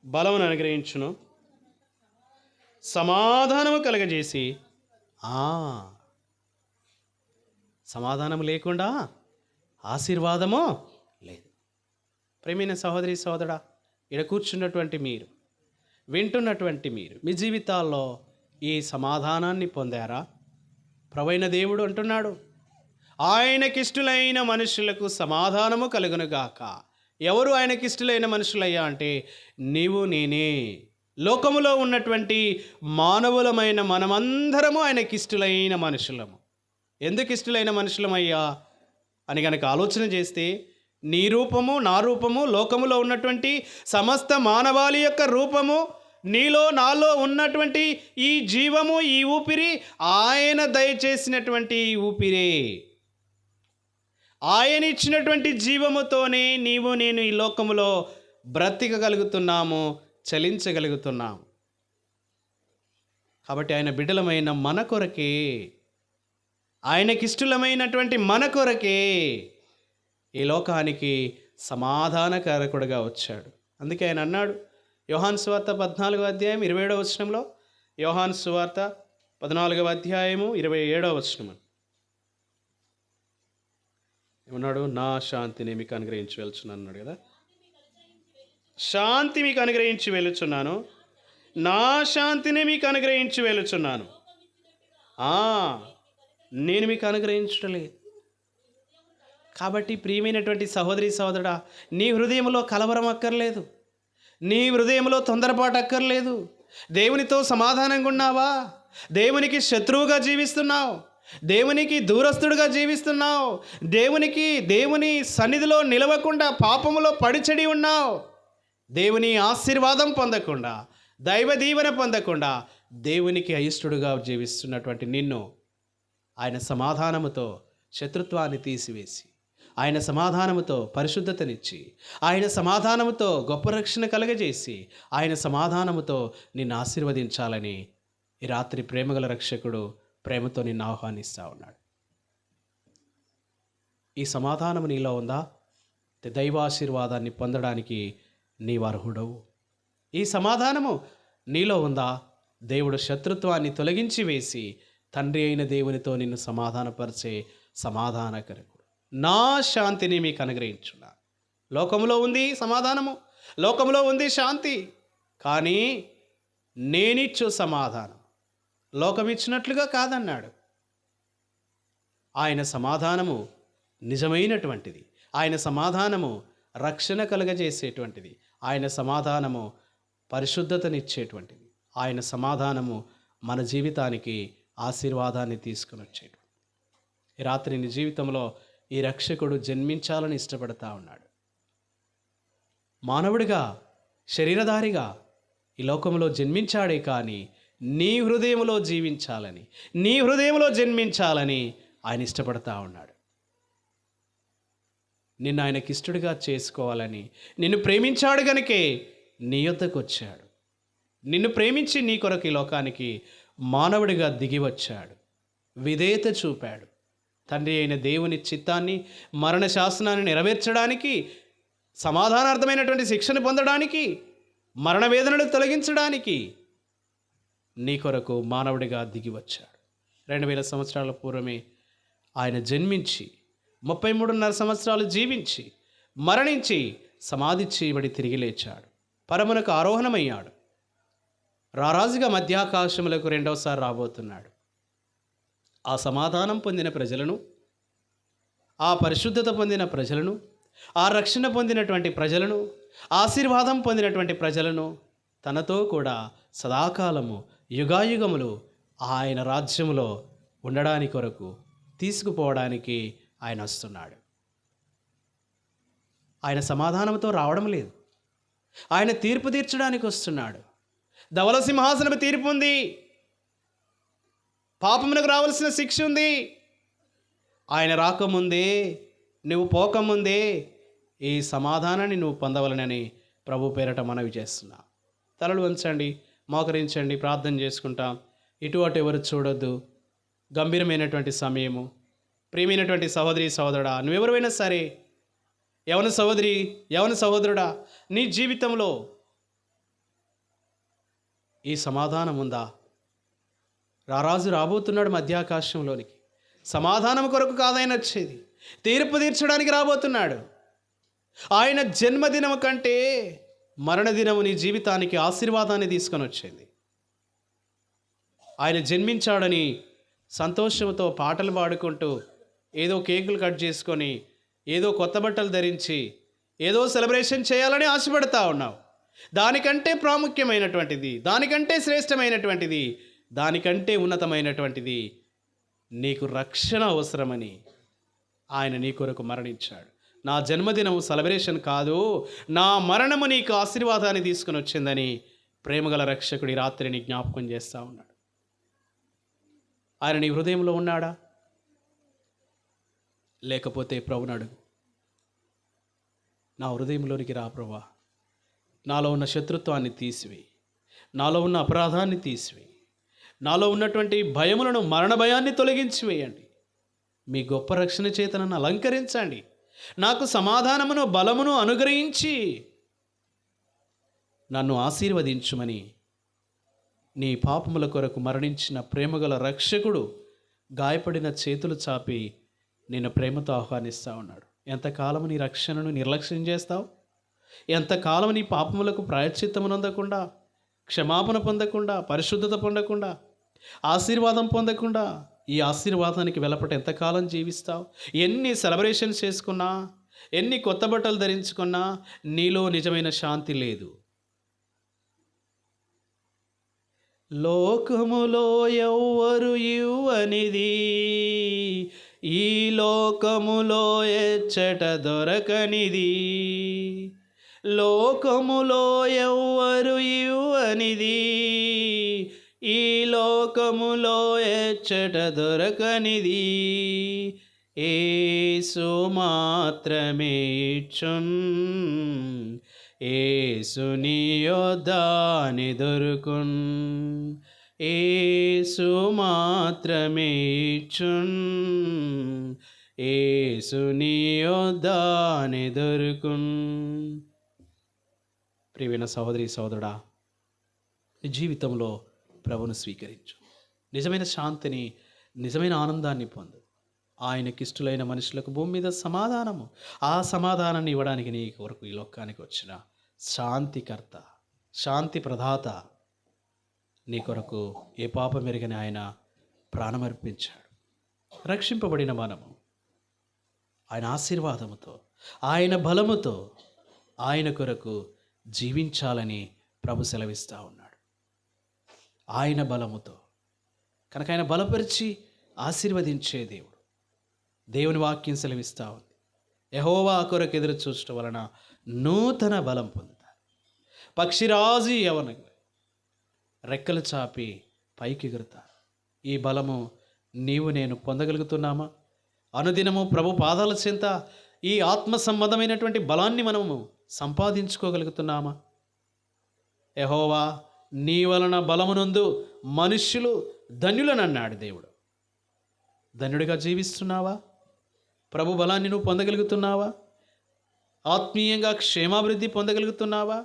బలమును అనుగ్రహించును, సమాధానము కలగజేసి. సమాధానం లేకుండా ఆశీర్వాదము లేదు. ప్రేమైన సహోదరి సహోదరా, ఇక్కడ కూర్చున్నటువంటి మీరు, వింటున్నటువంటి మీరు, మీ జీవితాల్లో ఈ సమాధానాన్ని పొందారా? ప్రభువైన దేవుడు అంటున్నాడు, ఆయనకిష్టులైన మనుషులకు సమాధానము కలుగునుగాక. ఎవరు ఆయనకిష్టులైన మనుషులయ్యా అంటే నీవు, నేనే. లోకములో ఉన్నటువంటి మానవులమైన మనమందరము ఆయనకిష్టులైన మనుషులము. ఎందుకు ఇష్టలైన మనుషులమయ్యా అని కనుక ఆలోచన చేస్తే, నీ రూపము, నా రూపము, లోకములో ఉన్నటువంటి సమస్త మానవాళి యొక్క రూపము, నీలో నాలో ఉన్నటువంటి ఈ జీవము, ఈ ఊపిరి ఆయన దయచేసినటువంటి ఊపిరే. ఆయన ఇచ్చినటువంటి జీవముతోనే నీవు నేను ఈ లోకములో బ్రతికగలుగుతున్నాము, చలించగలుగుతున్నాము. కాబట్టి ఆయన బిడ్డలమైన మన కొరకే, ఆయనకిష్టులమైనటువంటి మన కొరకే ఈ లోకానికి సమాధానకారకుడుగా వచ్చాడు. అందుకే ఆయన అన్నాడు, యోహాను సువార్త 14వ అధ్యాయం 27వ వచనంలో, యోహాను సువార్త 14వ అధ్యాయము 27వ వచనం ఏమన్నాడు? నా శాంతిని మీకు అనుగ్రహించి వెళ్తున్నాను అన్నాడు కదా. శాంతి మీకు అనుగ్రహించి వెళుచున్నాను, నా శాంతిని మీకు అనుగ్రహించి వెళుచున్నాను. నేను మీకు అనుగ్రహించడం లేదు. కాబట్టి ప్రియమైనటువంటి సహోదరి సహోదరుడా, నీ హృదయంలో కలవరం అక్కర్లేదు, నీ హృదయంలో తొందరపాటు అక్కర్లేదు. దేవునితో సమాధానంగా ఉన్నావా? దేవునికి శత్రువుగా జీవిస్తున్నావు? దేవునికి దూరస్తుడుగా జీవిస్తున్నావు. దేవుని సన్నిధిలో నిలవకుండా పాపములో పడిచెడి ఉన్నావు. దేవుని ఆశీర్వాదం పొందకుండా, దైవ దీవెన పొందకుండా దేవునికి అయిష్టుడుగా జీవిస్తున్నటువంటి నిన్ను ఆయన సమాధానముతో శత్రుత్వాన్ని తీసివేసి, ఆయన సమాధానముతో పరిశుద్ధతనిచ్చి, ఆయన సమాధానముతో గొప్ప రక్షణ కలగజేసి, ఆయన సమాధానముతో నిన్ను ఆశీర్వదించాలని ఈ రాత్రి ప్రేమగల రక్షకుడు ప్రేమతో నిన్ను ఆహ్వానిస్తూ ఉన్నాడు. ఈ సమాధానము నీలో ఉందా? దైవాశీర్వాదాన్ని పొందడానికి నీవు అర్హుడవు. ఈ సమాధానము నీలో ఉందా? దేవుడు శత్రుత్వాన్ని తొలగించి వేసి తండ్రి అయిన దేవునితో నిన్ను సమాధానపరిచే సమాధానకరకుడు. నా శాంతిని మీకు అనుగ్రహించున్నా. లోకంలో ఉంది సమాధానము, లోకంలో ఉంది శాంతి, కానీ నేనిచ్చు సమాధానం లోకం ఇచ్చినట్లుగా కాదన్నాడు. ఆయన సమాధానము నిజమైనటువంటిది. ఆయన సమాధానము రక్షణ కలగజేసేటువంటిది. ఆయన సమాధానము పరిశుద్ధతనిచ్చేటువంటిది. ఆయన సమాధానము మన జీవితానికి ఆశీర్వాదాన్ని తీసుకుని వచ్చేటువంటి. ఈ రాత్రి నీ జీవితంలో ఈ రక్షకుడు జన్మించాలని ఇష్టపడతా ఉన్నాడు. మానవుడిగా, శరీరధారిగా ఈ లోకంలో జన్మించాడే కానీ నీ హృదయంలో జీవించాలని, నీ హృదయంలో జన్మించాలని ఆయన ఇష్టపడతా ఉన్నాడు. నిన్ను ఆయనకి ఇష్టడుగా చేసుకోవాలని నిన్ను ప్రేమించాడు గనుకే నీ యొద్దకు వచ్చాడు. నిన్ను ప్రేమించి నీ కొరకు ఈ లోకానికి మానవుడిగా దిగి వచ్చాడు. విధేయత చూపాడు. తండ్రి అయిన దేవుని చిత్తాన్ని, మరణ శాసనాన్ని నెరవేర్చడానికి, సమాధానార్థమైనటువంటి శిక్షను పొందడానికి, మరణ వేదనలు తొలగించడానికి నీ కొరకు మానవుడిగా దిగి వచ్చాడు. 2000 సంవత్సరాల పూర్వమే ఆయన జన్మించి 33.5 సంవత్సరాలు జీవించి మరణించి సమాధి చేయబడి తిరిగి లేచాడు. పరమునకు ఆరోహణమయ్యాడు. రారాజుగా మధ్యాకాశములకు రెండవసారి రాబోతున్నాడు. ఆ సమాధానం పొందిన ప్రజలను, ఆ పరిశుద్ధత పొందిన ప్రజలను, ఆ రక్షణ పొందినటువంటి ప్రజలను, ఆశీర్వాదం పొందినటువంటి ప్రజలను తనతో కూడా సదాకాలము యుగాయుగములు ఆయన రాజ్యములో ఉండడానికి కొరకు తీసుకుపోవడానికి ఆయన వస్తున్నాడు. ఆయన సమాధానంతో రావడం లేదు. ఆయన తీర్పు తీర్చడానికి వస్తున్నాడు. ధవల సింహాసనపు తీర్పు ఉంది. పాపమునకు రావాల్సిన శిక్ష ఉంది. ఆయన రాకముందే, నువ్వు పోకముందే ఈ సమాధానాన్ని నువ్వు పొందవలనని ప్రభు పేరట మనవి చేస్తున్నా. తలలు వంచండి, మోకరించండి, ప్రార్థన చేసుకుంటాం. ఇటు అటు ఎవరు చూడొద్దు. గంభీరమైనటువంటి సమయము. ప్రియమైనటువంటి సహోదరి సహోదరుడా, నువ్వెవరైనా సరే, యవన సహోదరి, యవన సహోదరుడా, నీ జీవితంలో ఈ సమాధానం ఉందా? రారాజు రాబోతున్నాడు మధ్యాకాశంలోనికి. సమాధానం కొరకు కాదాయన వచ్చేది, తీర్పు తీర్చడానికి రాబోతున్నాడు. ఆయన జన్మదినం కంటే మరణదినము నీ జీవితానికి ఆశీర్వాదాన్ని తీసుకొని వచ్చింది. ఆయన జన్మించాడని సంతోషంతో పాటలు పాడుకుంటూ, ఏదో కేకులు కట్ చేసుకొని, ఏదో కొత్త బట్టలు ధరించి, ఏదో సెలబ్రేషన్ చేయాలని ఆశపడతా ఉన్నావు. దానికంటే ప్రాముఖ్యమైనటువంటిది, దానికంటే శ్రేష్టమైనటువంటిది, దానికంటే ఉన్నతమైనటువంటిది నీకు రక్షణ అవసరమని ఆయన నీ కొరకు మరణించాడు. నా జన్మదినము సెలబ్రేషన్ కాదు, నా మరణము నీకు ఆశీర్వాదాన్ని తీసుకుని వచ్చిందని ప్రేమగల రక్షకుడి రాత్రిని జ్ఞాపకం చేస్తూ ఉన్నాడు. ఆయన నీ హృదయంలో ఉన్నాడా? లేకపోతే ప్రభుని అడుగు. నా హృదయంలోనికి రా ప్రభువా, నాలో ఉన్న శత్రుత్వాన్ని తీసివేయి, నాలో ఉన్న అపరాధాన్ని తీసివేయి, నాలో ఉన్నటువంటి భయములను, మరణ భయాన్ని తొలగించి వేయండి. మీ గొప్ప రక్షణ చేత నన్ను అలంకరించండి. నాకు సమాధానమును, బలమును అనుగ్రహించి నన్ను ఆశీర్వదించుమని నీ పాపముల కొరకు మరణించిన ప్రేమగల రక్షకుడు గాయపడిన చేతులు చాపి నిన్ను ప్రేమతో ఆహ్వానిస్తూ ఉన్నాడు. ఎంతకాలము నీ రక్షణను నిర్లక్ష్యం చేస్తావు? ఎంతకాలం నీ పాపములకు ప్రాయశ్చిత్తము నొందకుండా, క్షమాపణ పొందకుండా, పరిశుద్ధత పొందకుండా, ఆశీర్వాదం పొందకుండా ఈ ఆశీర్వాదానికి వెలపట ఎంతకాలం జీవిస్తావు? ఎన్ని సెలబ్రేషన్స్ చేసుకున్నా, ఎన్ని కొత్త బట్టలు ధరించుకున్నా నీలో నిజమైన శాంతి లేదు. లోకములో ఎవ్వరు ఇవ్వనిది, ఈ లోకములో ఎచ్చట దొరకనిది. లోకములో ఎవ్వరు ఇవ్వనిది, ఈ లోకములో ఎచ్చట దొరకనిది. యేసు మాత్రమే ఇచ్చున్, యేసుని యొద్దని దొరుకున్. యేసు మాత్రమే ఇచ్చున్, యేసుని యొద్దని దొరుకున్. ప్రియమైన సహోదరి సహోదరుడా, నీ జీవితంలో ప్రభును స్వీకరించు. నిజమైన శాంతిని, నిజమైన ఆనందాన్ని పొందు. ఆయనకిష్టులైన మనుషులకు భూమి మీద సమాధానము, ఆ సమాధానాన్ని ఇవ్వడానికి నీ కొరకు ఈ లోకానికి వచ్చిన శాంతికర్త, శాంతి ప్రదాత నీ కొరకు ఏ పాపం ఎరుగని ఆయన ప్రాణమర్పించాడు. రక్షింపబడిన మనము ఆయన ఆశీర్వాదముతో, ఆయన బలముతో, ఆయన కొరకు జీవించాలని ప్రభు సెలవిస్తూ ఉన్నాడు. ఆయన బలముతో కనుక ఆయన బలపరిచి ఆశీర్వదించే దేవుడు. దేవుని వాక్యం సెలవిస్తూ ఉంది, యెహోవా కొరకు ఎదురు చూచడం వలన నూతన బలం పొందుతారు. పక్షిరాజు యవన రెక్కలు చాపి పైకి ఎగురుతారు. ఈ బలము నీవు నేను పొందగలుగుతున్నామా? అనుదినము ప్రభు పాదాల చెంత ఈ ఆత్మ సంబంధమైనటువంటి బలాన్ని మనము సంపాదించుకోగలుగుతున్నామా? యెహోవా నీ వలన బలమునందు మనుష్యులు ధన్యులనన్నాడు దేవుడు. ధన్యుడిగా జీవిస్తున్నావా? ప్రభు బలాన్ని నువ్వు పొందగలుగుతున్నావా? ఆత్మీయంగా క్షేమాభివృద్ధి పొందగలుగుతున్నావా?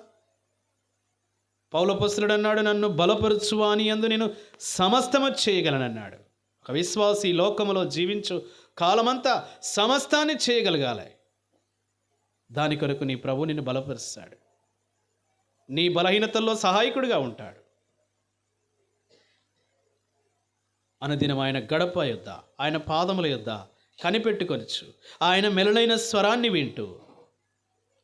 పౌలపుత్రుడు అన్నాడు, నన్ను బలపరుచు అని యందు నేను సమస్తము చేయగలనన్నాడు. ఒక విశ్వాసి లోకములో జీవించు కాలమంతా సమస్తాన్ని చేయగలగాలి. దాని కొరకు నీ ప్రభు నిన్ను బలపరుస్తాడు. నీ బలహీనతల్లో సహాయకుడిగా ఉంటాడు. అనుదినం ఆయన గడప యొద్ద, ఆయన పాదముల యొద్ద కనిపెట్టుకొనచ్చు. ఆయన మెలనైన స్వరాన్ని వింటూ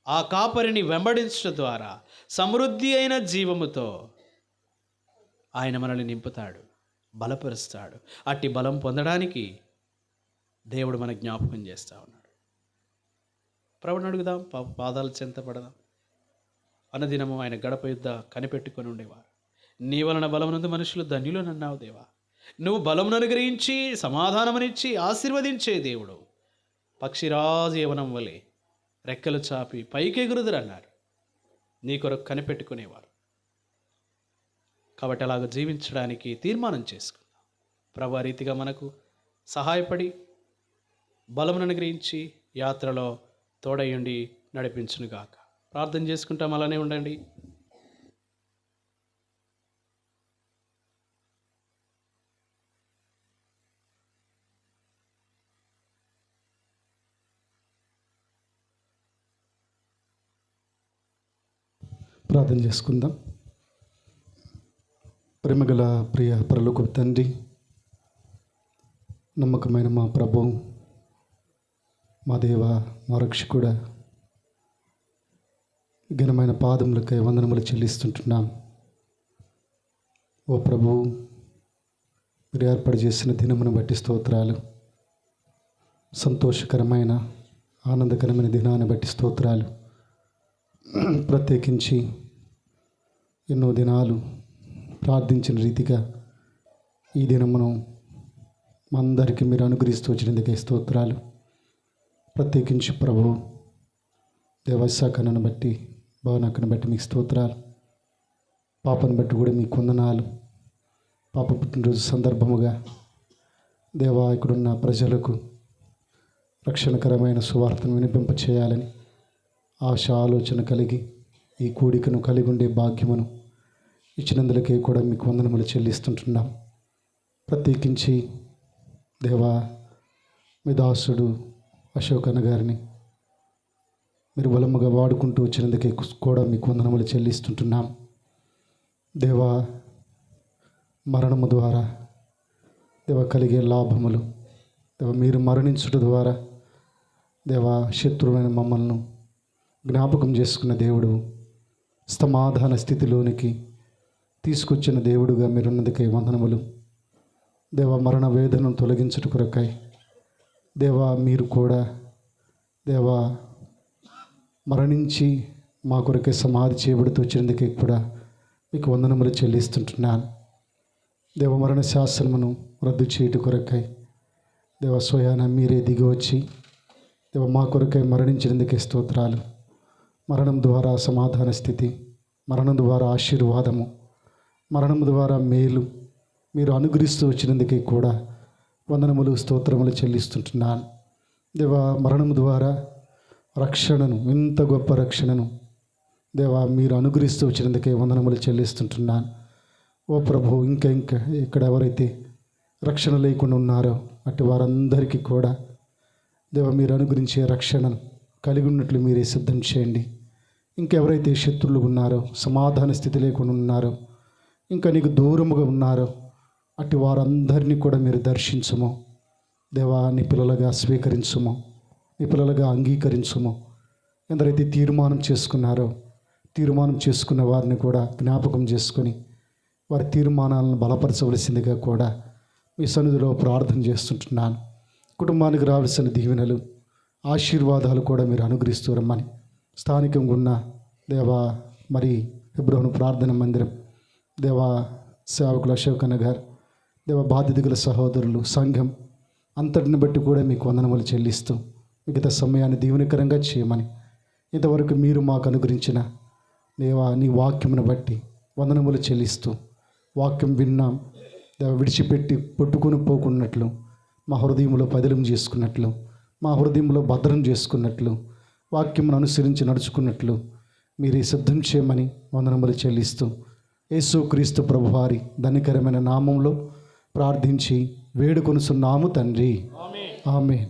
ఆ కాపరిని వెంబడించడం ద్వారా సమృద్ధి అయిన జీవముతో ఆయన మనల్ని నింపుతాడు, బలపరుస్తాడు. అట్టి బలం పొందడానికి దేవుడు మన జ్ఞాపకం చేస్తూ ఉన్నాడు. ప్రభుని అడుగుదాం, పాదాలు చెంతపడదాం. అనుదినము ఆయన గడప యుద్ధ కనిపెట్టుకొని ఉండేవారు. నీ వలన బలమునందు మనుషులు ధన్యులనన్నావు దేవా. నువ్వు బలమును అనుగ్రహించి సమాధానమునిచ్చి ఆశీర్వదించే దేవుడు. పక్షిరాజు యవనం వలె రెక్కలు చాపి పైకి ఎగురుదురన్నారు. నీ కొరకు కనిపెట్టుకునేవారు. కాబట్టి అలాగ జీవించడానికి తీర్మానం చేసుకుందాం. ప్రభు ఆ రీతిగా మనకు సహాయపడి బలమును అనుగ్రహించి యాత్రలో తోడయుండి నడిపించునుగాక. ప్రార్థన చేసుకుంటాం. అలానే ఉండండి. ప్రార్థన చేసుకుందాం. ప్రేమగల ప్రియ పరలోకపు తండ్రి, నమ్మకమైన మా ప్రభు, మా దేవ, మా రక్షకుడా, ఘనమైన పాదములకై వందనములు చెల్లిస్తుంటున్నాం. ఓ ప్రభు, మీరు ఏర్పాటు చేసిన దినమును బట్టి స్తోత్రాలు. సంతోషకరమైన ఆనందకరమైన దినాన్ని బట్టి స్తోత్రాలు. ప్రత్యేకించి ఎన్నో దినాలు ప్రార్థించిన రీతిగా ఈ దినమును మా అందరికీ మీరు అనుగ్రహిస్తూ వచ్చినందుకే స్తోత్రాలు. ప్రత్యేకించి ప్రభు, దేవశాఖను బట్టి, భవనక్కను బట్టి మీకు స్తోత్రాలు. పాపను బట్టి కూడా మీకు వందనాలు. పాప పుట్టినరోజు సందర్భముగా దేవా, ఇక్కడున్న ప్రజలకు రక్షణకరమైన సువార్తను వినిపింప చేయాలని ఆశ ఆలోచన కలిగి ఈ కూడికను కలిగి ఉండే భాగ్యమును ఇచ్చినందులకే కూడా మీకు వందనములు చెల్లిస్తుంటున్నాం. ప్రత్యేకించి దేవా, మీ దాసుడు అశోకన్న గారిని మీరు బలముగా వాడుకుంటూ వచ్చినందుకే కూడా మీకు వందనములు చెల్లిస్తుంటున్నాం. దేవా, మరణము ద్వారా దేవ కలిగే లాభములు, దేవ మీరు మరణించుట ద్వారా దేవా శత్రువులైన మమ్మల్ని జ్ఞాపకం చేసుకున్న దేవుడు, సమాధాన స్థితిలోనికి తీసుకొచ్చిన దేవుడుగా మీరున్నందుకే వందనములు. దేవ, మరణ వేదనను తొలగించుట కొరకై దేవా, మీరు కూడా దేవా మరణించి మా కొరకే సమాధి చేయబడుతూ వచ్చినందుకే కూడా మీకు వందనములు చెల్లిస్తుంటున్నాను. దేవ, మరణ శాసనమును రద్దు చేయుట కొరకై దేవ స్వయాన మీరే దిగి వచ్చి దేవ మా కొరకై మరణించినందుకే స్తోత్రాలు. మరణం ద్వారా సమాధాన స్థితి, మరణం ద్వారా ఆశీర్వాదము, మరణం ద్వారా మేలు మీరు అనుగ్రహిస్తూ వచ్చినందుకే కూడా వందనములు స్తోత్రములు చెల్లిస్తుంటున్నాను. దేవా, మరణం ద్వారా రక్షణను, ఇంత గొప్ప రక్షణను దేవా మీరు అనుగ్రహిస్తూ వచ్చినందుకే వందనములు చెల్లిస్తుంటున్నాను. ఓ ప్రభు, ఇంకా ఇక్కడ ఎవరైతే రక్షణ లేకుండా ఉన్నారో అటు వారందరికీ కూడా దేవా మీరు అనుగ్రహించే రక్షణను కలిగి ఉన్నట్లు మీరే సిద్ధం చేయండి. ఇంకెవరైతే శత్రువులు ఉన్నారో, సమాధాన స్థితి లేకుండా ఉన్నారో, ఇంకా నీకు దూరముగా ఉన్నారో అటు వారందరినీ కూడా మీరు దర్శించుము. దేవా, నీ పిల్లలుగా స్వీకరించుము, నీ పిల్లలుగా అంగీకరించుము. ఎందరైతే తీర్మానం చేసుకున్న వారిని కూడా జ్ఞాపకం చేసుకొని వారి తీర్మానాలను బలపరచవలసిందిగా కూడా మీ సన్నిధిలో ప్రార్థన చేస్తుంటున్నాను. కుటుంబానికి రావాల్సిన దీవెనలు, ఆశీర్వాదాలు కూడా మీరు అనుగ్రహిస్తూ రమ్మని స్థానికంగా ఉన్న దేవా మరి హెబ్రోను ప్రార్థన మందిరం దేవా సేవకుల అశోకన్న గారు, దేవ బాధితుల సహోదరులు, సంఘం అంతటిని బట్టి కూడా మీకు వందనములు చెల్లిస్తూ మిగతా సమయాన్ని దీవెనకరంగా చేయమని ఇంతవరకు మీరు మాకు అనుగ్రహించిన దేవా నీ వాక్యమును బట్టి వందనములు చెల్లిస్తూ వాక్యం విన్నాం దేవ, విడిచిపెట్టి పట్టుకొని పోకున్నట్లు, మా హృదయంలో పదిలం చేసుకున్నట్లు, మా హృదయంలో భద్రం చేసుకున్నట్లు, వాక్యమును అనుసరించి నడుచుకున్నట్లు మీరే సిద్ధం చేయమని వందనములు చెల్లిస్తూ యేసుక్రీస్తు ప్రభువారి ధన్యకరమైన నామంలో ప్రార్థించి వేడుకొనుచున్నాము తండ్రి, ఆమేన్.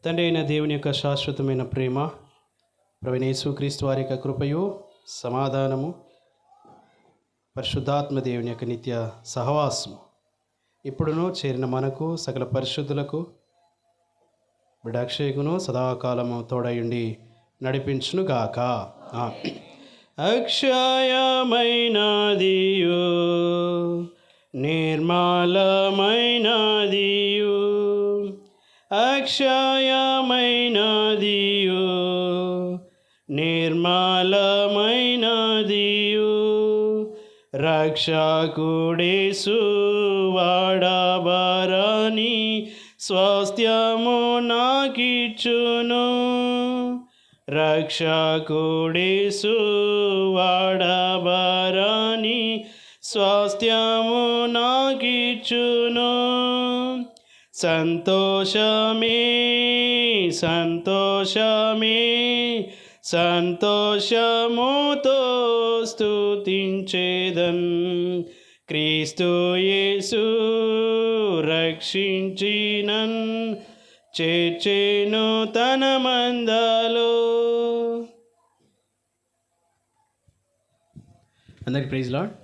తండ్రి అయిన దేవుని యొక్క శాశ్వతమైన ప్రేమ, ప్రభువైన యేసుక్రీస్తు వారి యొక్క కృపయు, సమాధానము, పరిశుద్ధాత్మ దేవుని యొక్క నిత్య సహవాసము ఇప్పుడును చేరిన మనకు సకల పరిశుద్ధులకు బిడాక్షేకును సదాకాలము తోడయుండి నడిపించును గాక. అక్షయమైనదియు నిర్మలమైనదియు అక్షయమైనదియు నిర్మలమైనదియు రక్షకుడేసు వాడబరని స్వాస్థ్యము నాకిచ్చును. రక్షకుడేసు వాడబరని స్వాస్థ్యము నాకిచ్చును. సంతోషమే సంతోషమే సంతోషముతో స్తుతించేదన్, క్రీస్తు యేసు రక్షించినన్ చేర్చెను తన మందలో. అందరికి ప్రైజ్ లార్డ్.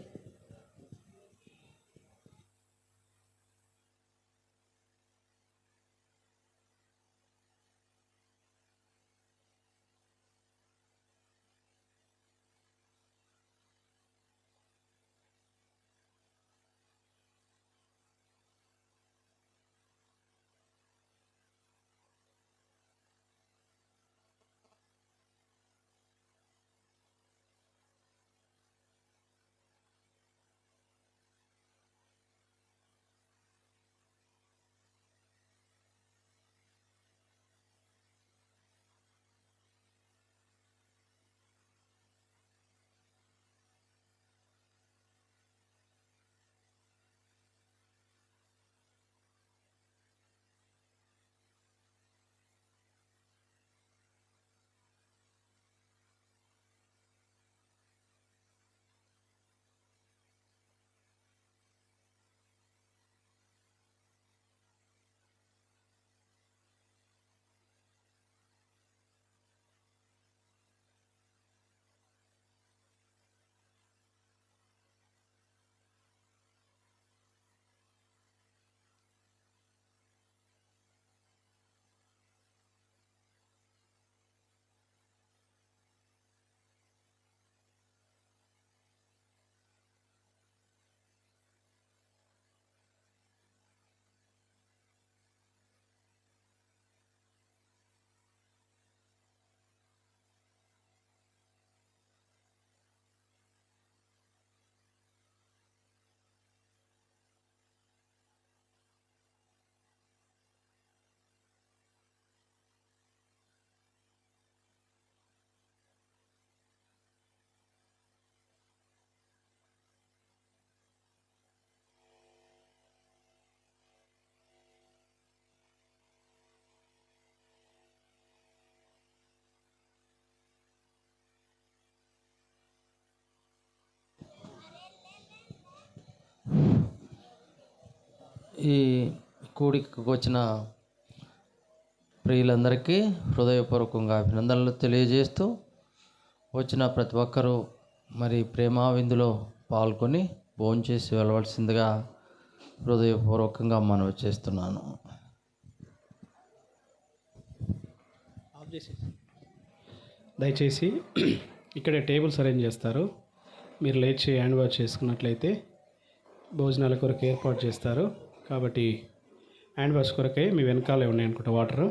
ఈ కూడికకు వచ్చిన ప్రియులందరికీ హృదయపూర్వకంగా అభినందనలు తెలియజేస్తూ వచ్చిన ప్రతి ఒక్కరూ మరి ప్రేమ విందులో పాల్గొని భోంచేసి వెళ్ళవలసిందిగా హృదయపూర్వకంగా మనవి చేస్తున్నాను. దయచేసి ఇక్కడ టేబుల్స్ అరేంజ్ చేస్తారు. మీరు లేచి హ్యాండ్ వాష్ చేసుకున్నట్లయితే భోజనాల కొరకు ఏర్పాటు చేస్తారు. కాబట్టి హ్యాండ్ వాష్ కొరకే మీ వెనకాలే ఉన్నాయి అనుకుంటా వాటరు.